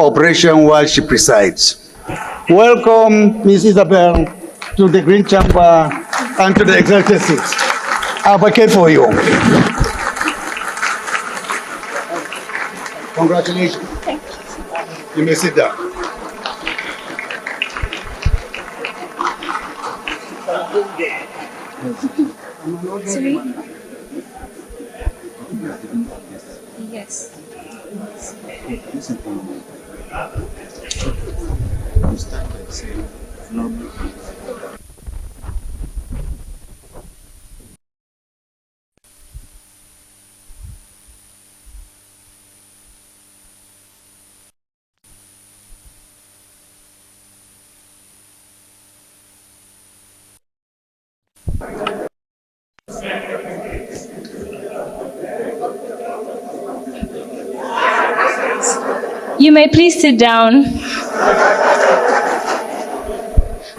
cooperation while she presides. Welcome, Ms. Isabel, to the Green Chamber and to the exalted seat. I advocate for you. Congratulations. You may sit down. Sorry? Yes. You may please sit down.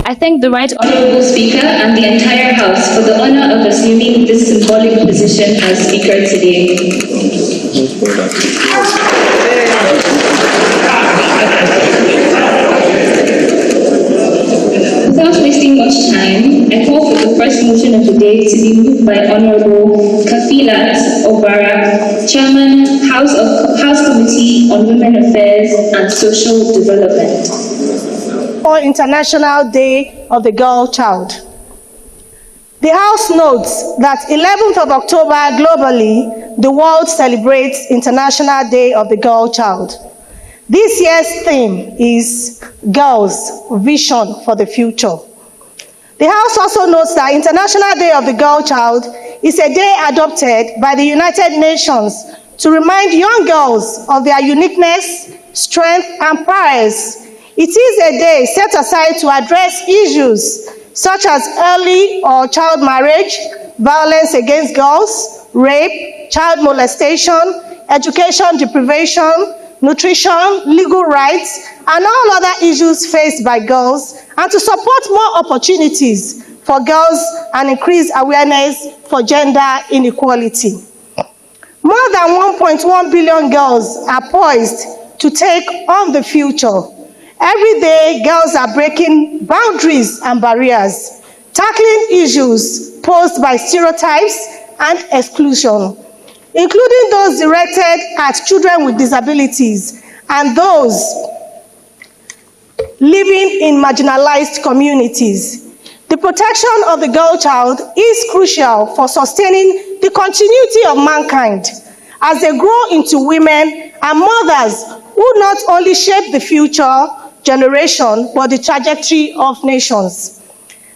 I thank the Right Honorable Speaker and the entire House for the honor of assuming this symbolic position as Speaker today. Without wasting much time, I call for the first motion of the day to be moved by Honorable Kafilat Obara, Chairman, House Committee on Women Affairs and Social Development. For International Day of the Girl Child. The House notes that 11th of October globally, the world celebrates International Day of the Girl Child. This year's theme is Girls, Vision for the Future. The House also notes that International Day of the Girl Child is a day adopted by the United Nations to remind young girls of their uniqueness, strength, and prowess. It is a day set aside to address issues such as early or child marriage, violence against girls, rape, child molestation, education deprivation, nutrition, legal rights, and all other issues faced by girls, and to support more opportunities for girls and increase awareness for gender inequality. More than 1.1 billion girls are poised to take on the future. Every day, girls are breaking boundaries and barriers, tackling issues posed by stereotypes and exclusion, including those directed at children with disabilities and those living in marginalized communities. The protection of the girl child is crucial for sustaining the continuity of mankind as they grow into women and mothers who not only shape the future generation, but the trajectory of nations.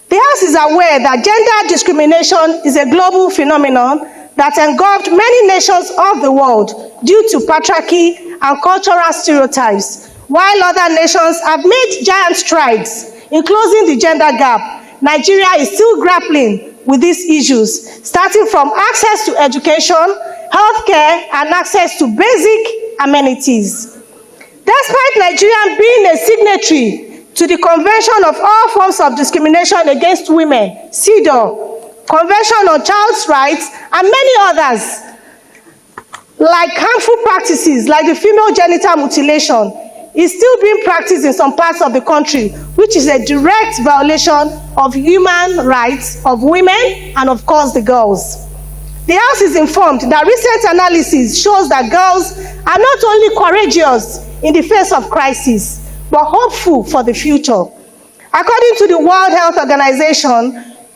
The House is aware that gender discrimination is a global phenomenon that engulfed many nations of the world due to patriarchy and cultural stereotypes. While other nations have made giant strides in closing the gender gap, Nigeria is still grappling with these issues, starting from access to education, healthcare, and access to basic amenities. Despite Nigeria being a signatory to the Convention of All Forms of Discrimination Against Women, CEDAW, Convention on Child's Rights, and many others, like harmful practices like the female genital mutilation, is still being practiced in some parts of the country, which is a direct violation of human rights of women and, of course, the girls. The House is informed that recent analysis shows that girls are not only courageous in the face of crisis, but hopeful for the future. According to the World Health Organization,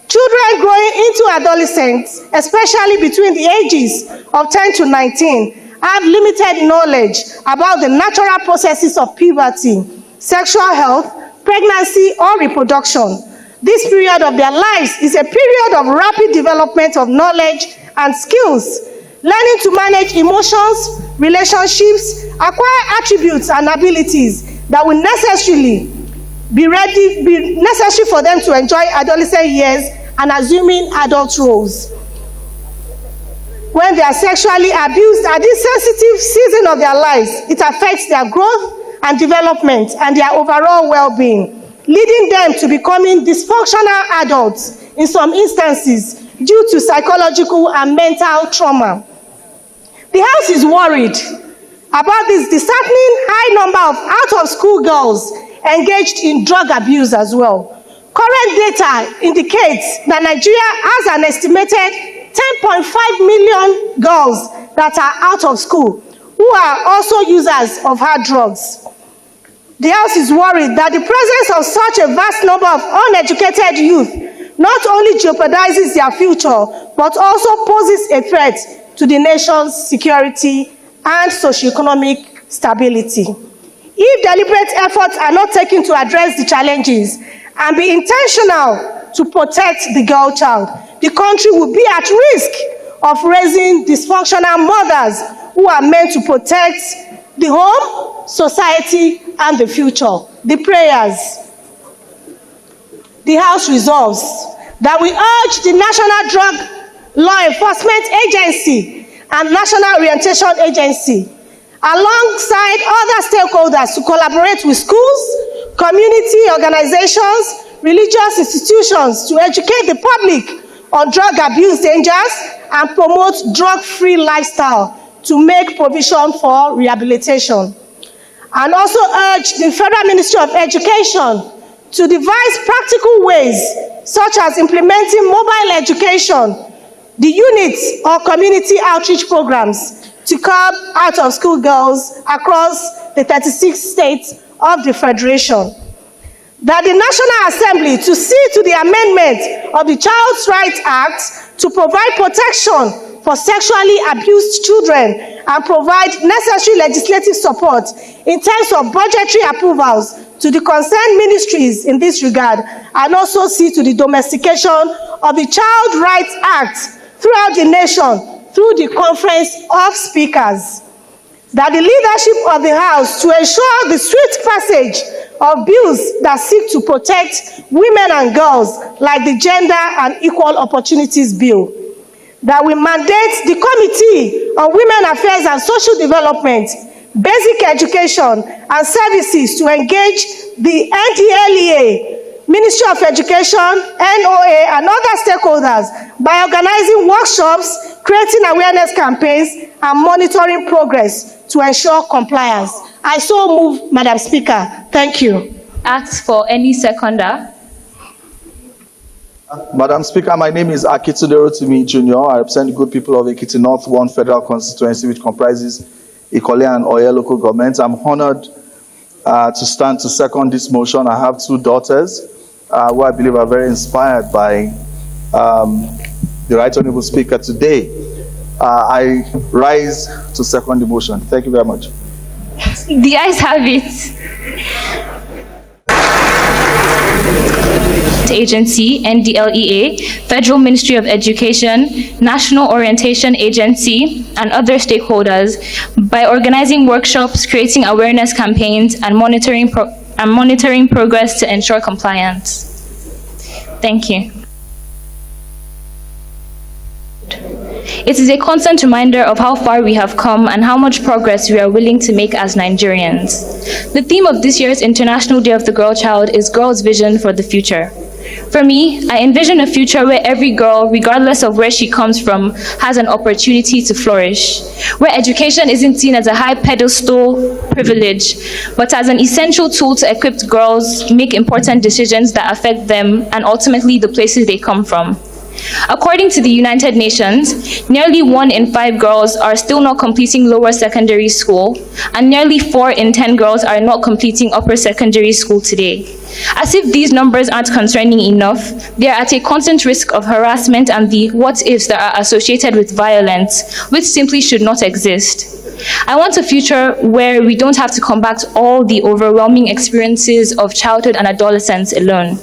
children growing into adolescence, especially between the ages of 10 to 19, have limited knowledge about the natural processes of puberty, sexual health, pregnancy, or reproduction. This period of their lives is a period of rapid development of knowledge and skills, learning to manage emotions, relationships, acquire attributes and abilities that will necessarily be necessary for them to enjoy adolescent years and assuming adult roles. When they are sexually abused at this sensitive season of their lives, it affects their growth and development and their overall well-being, leading them to becoming dysfunctional adults in some instances due to psychological and mental trauma. The House is worried about this disheartening high number of out-of-school girls engaged in drug abuse as well. Current data indicates that Nigeria has an estimated 10.5 million girls that are out of school who are also users of hard drugs. The House is worried that the presence of such a vast number of uneducated youth not only jeopardizes their future, but also poses a threat to the nation's security and socioeconomic stability. If deliberate efforts are not taken to address the challenges and be intentional to protect the girl child, the country will be at risk of raising dysfunctional mothers who are meant to protect the home, society, and the future. The prayers. The House resolves that we urge the National Drug Law Enforcement Agency and National Orientation Agency, alongside other stakeholders, to collaborate with schools, community organizations, religious institutions to educate the public on drug abuse dangers and promote drug-free lifestyle to make provision for rehabilitation. And also urge the Federal Ministry of Education to devise practical ways, such as implementing mobile education, the units or community outreach programs to curb out-of-school girls across the 36 states of the Federation. That the National Assembly to see to the amendment of the Child Rights Act to provide protection for sexually abused children and provide necessary legislative support in terms of budgetary approvals to the concerned ministries in this regard, and also see to the domestication of the Child Rights Act throughout the nation through the Conference of Speakers. That the leadership of the House to ensure the swift passage of bills that seek to protect women and girls, like the Gender and Equal Opportunities Bill. That we mandate the Committee on Women Affairs and Social Development, Basic Education and Services to engage the NDLEA, Ministry of Education, NOA, and other stakeholders by organizing workshops, creating awareness campaigns, and monitoring progress to ensure compliance. I so move, Madam Speaker. Thank you. Ask for any seconder. Madam Speaker, my name is Akitunde Rotimi Jr. I represent the good people of Ekiti North 1 Federal Constituency, which comprises Ikole and Oye local governments. I'm honored to stand to second this motion. I have two daughters who I believe are very inspired by the Right Honorable Speaker today. I rise to second the motion. Thank you very much. The ayes have it. Agency, NDLEA, Federal Ministry of Education, National Orientation Agency, and other stakeholders by organizing workshops, creating awareness campaigns, and monitoring progress to ensure compliance. Thank you. It is a constant reminder of how far we have come and how much progress we are willing to make as Nigerians. The theme of this year's International Day of the Girl Child is Girls' Vision for the Future. For me, I envision a future where every girl, regardless of where she comes from, has an opportunity to flourish, where education isn't seen as a high pedestal privilege, but as an essential tool to equip girls make important decisions that affect them and ultimately the places they come from. According to the United Nations, nearly 1 in 5 girls are still not completing lower secondary school, and nearly 4 in 10 girls are not completing upper secondary school today. As if these numbers aren't concerning enough, they are at a constant risk of harassment and the what-ifs that are associated with violence, which simply should not exist. I want a future where we don't have to combat all the overwhelming experiences of childhood and adolescence alone,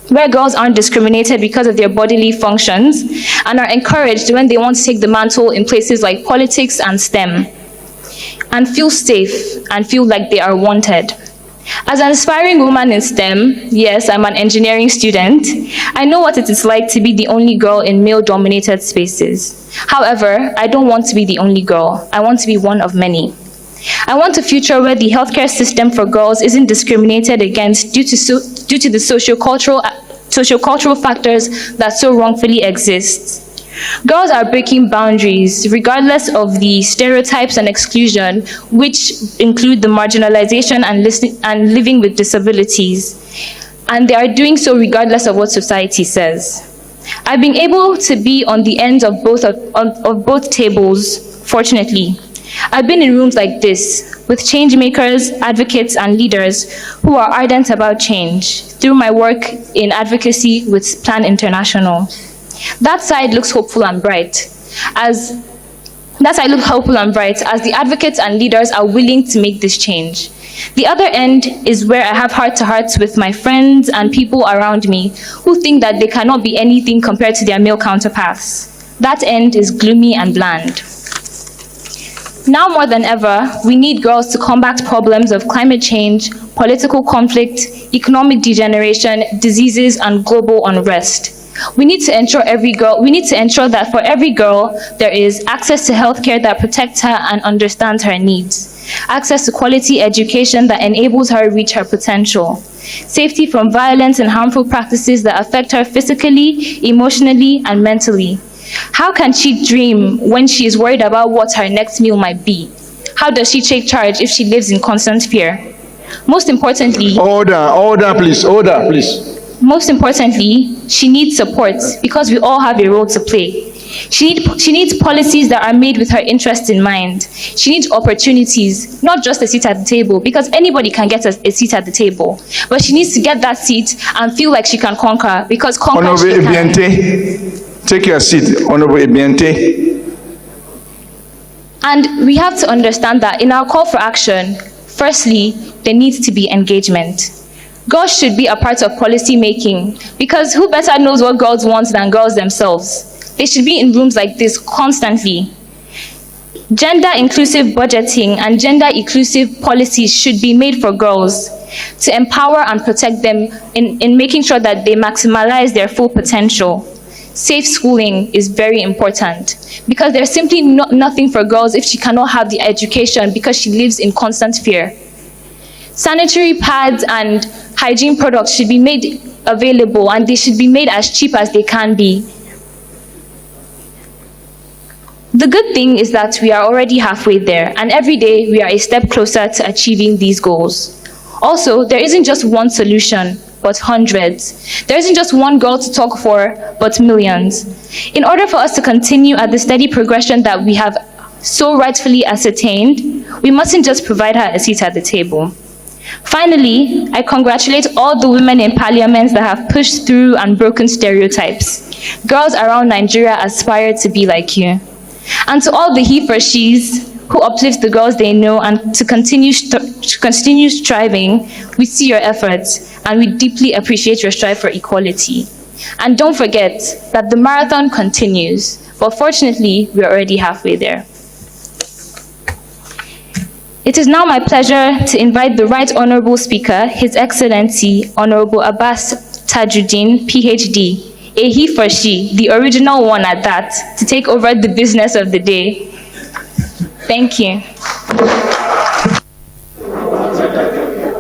where girls aren't discriminated because of their bodily functions and are encouraged when they want to take the mantle in places like politics and STEM, and feel safe and feel like they are wanted. As an aspiring woman in STEM, yes, I'm an engineering student, I know what it is like to be the only girl in male-dominated spaces. However, I don't want to be the only girl. I want to be one of many. I want a future where the healthcare system for girls isn't discriminated against due to the sociocultural factors that so wrongfully exist. Girls are breaking boundaries regardless of the stereotypes and exclusion, which include the marginalization and living with disabilities. And they are doing so regardless of what society says. I've been able to be on the ends of both tables, fortunately. I've been in rooms like this with change makers, advocates, and leaders who are ardent about change through my work in advocacy with Plan International. That side looks hopeful and bright as the advocates and leaders are willing to make this change. The other end is where I have heart-to-hearts with my friends and people around me who think that they cannot be anything compared to their male counterparts. That end is gloomy and bland. Now more than ever, we need girls to combat problems of climate change, political conflict, economic degeneration, diseases, and global unrest. We need to ensure that for every girl, there is access to healthcare that protects her and understands her needs, access to quality education that enables her to reach her potential, safety from violence and harmful practices that affect her physically, emotionally, and mentally. How can she dream when she is worried about what her next meal might be? How does she take charge if she lives in constant fear? Most importantly, Order, please. Most importantly, she needs support because we all have a role to play. She needs policies that are made with her interest in mind. She needs opportunities, not just a seat at the table, because anybody can get a seat at the table. But she needs to get that seat and feel like she can conquer, because conquer she Honorable can. Ebiente, take your seat. Honorable Ebiente. And we have to understand that in our call for action, firstly, there needs to be engagement. Girls should be a part of policy making, because who better knows what girls want than girls themselves? They should be in rooms like this constantly. Gender-inclusive budgeting and gender-inclusive policies should be made for girls to empower and protect them in making sure that they maximize their full potential. Safe schooling is very important, because there's simply nothing for girls if she cannot have the education because she lives in constant fear. Sanitary pads and hygiene products should be made available, and they should be made as cheap as they can be. The good thing is that we are already halfway there, and every day we are a step closer to achieving these goals. Also, there isn't just one solution, but hundreds. There isn't just one girl to talk for, but millions. In order for us to continue at the steady progression that we have so rightfully ascertained, we mustn't just provide her a seat at the table. Finally, I congratulate all the women in parliament that have pushed through and broken stereotypes. Girls around Nigeria aspire to be like you. And to all the he for she's who uplift the girls they know and to continue striving, we see your efforts and we deeply appreciate your strive for equality. And don't forget that the marathon continues, but fortunately, we're already halfway there. It is now my pleasure to invite the Right Honourable Speaker, His Excellency Honourable Abbas Tajuddin, PhD, a he for she, the original one at that, to take over the business of the day. Thank you.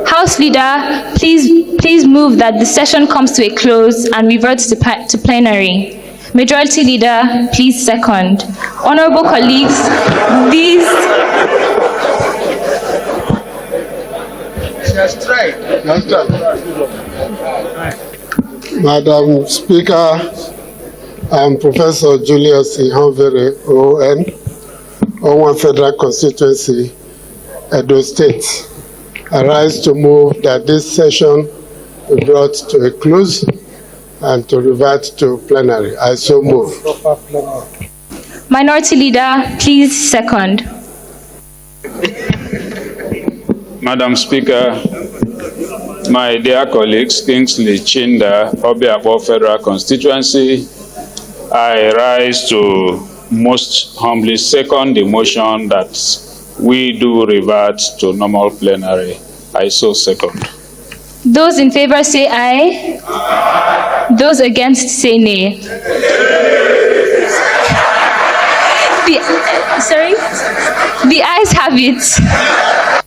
House Leader, please move that the session comes to a close and reverts to plenary. Majority Leader, please second. Honourable colleagues, these... Madam Speaker, I'm Professor Julius Ihanvere, ON, Owan Federal Constituency, Edo State. I rise to move that this session be brought to a close and to revert to plenary. I so move. Minority Leader, please second. Madam Speaker, my dear colleagues, Kingsley Chinda, Obiabo Federal Constituency, I rise to most humbly second the motion that we do revert to normal plenary. I so second. Those in favor say aye. Aye. Those against say nay. The ayes have it.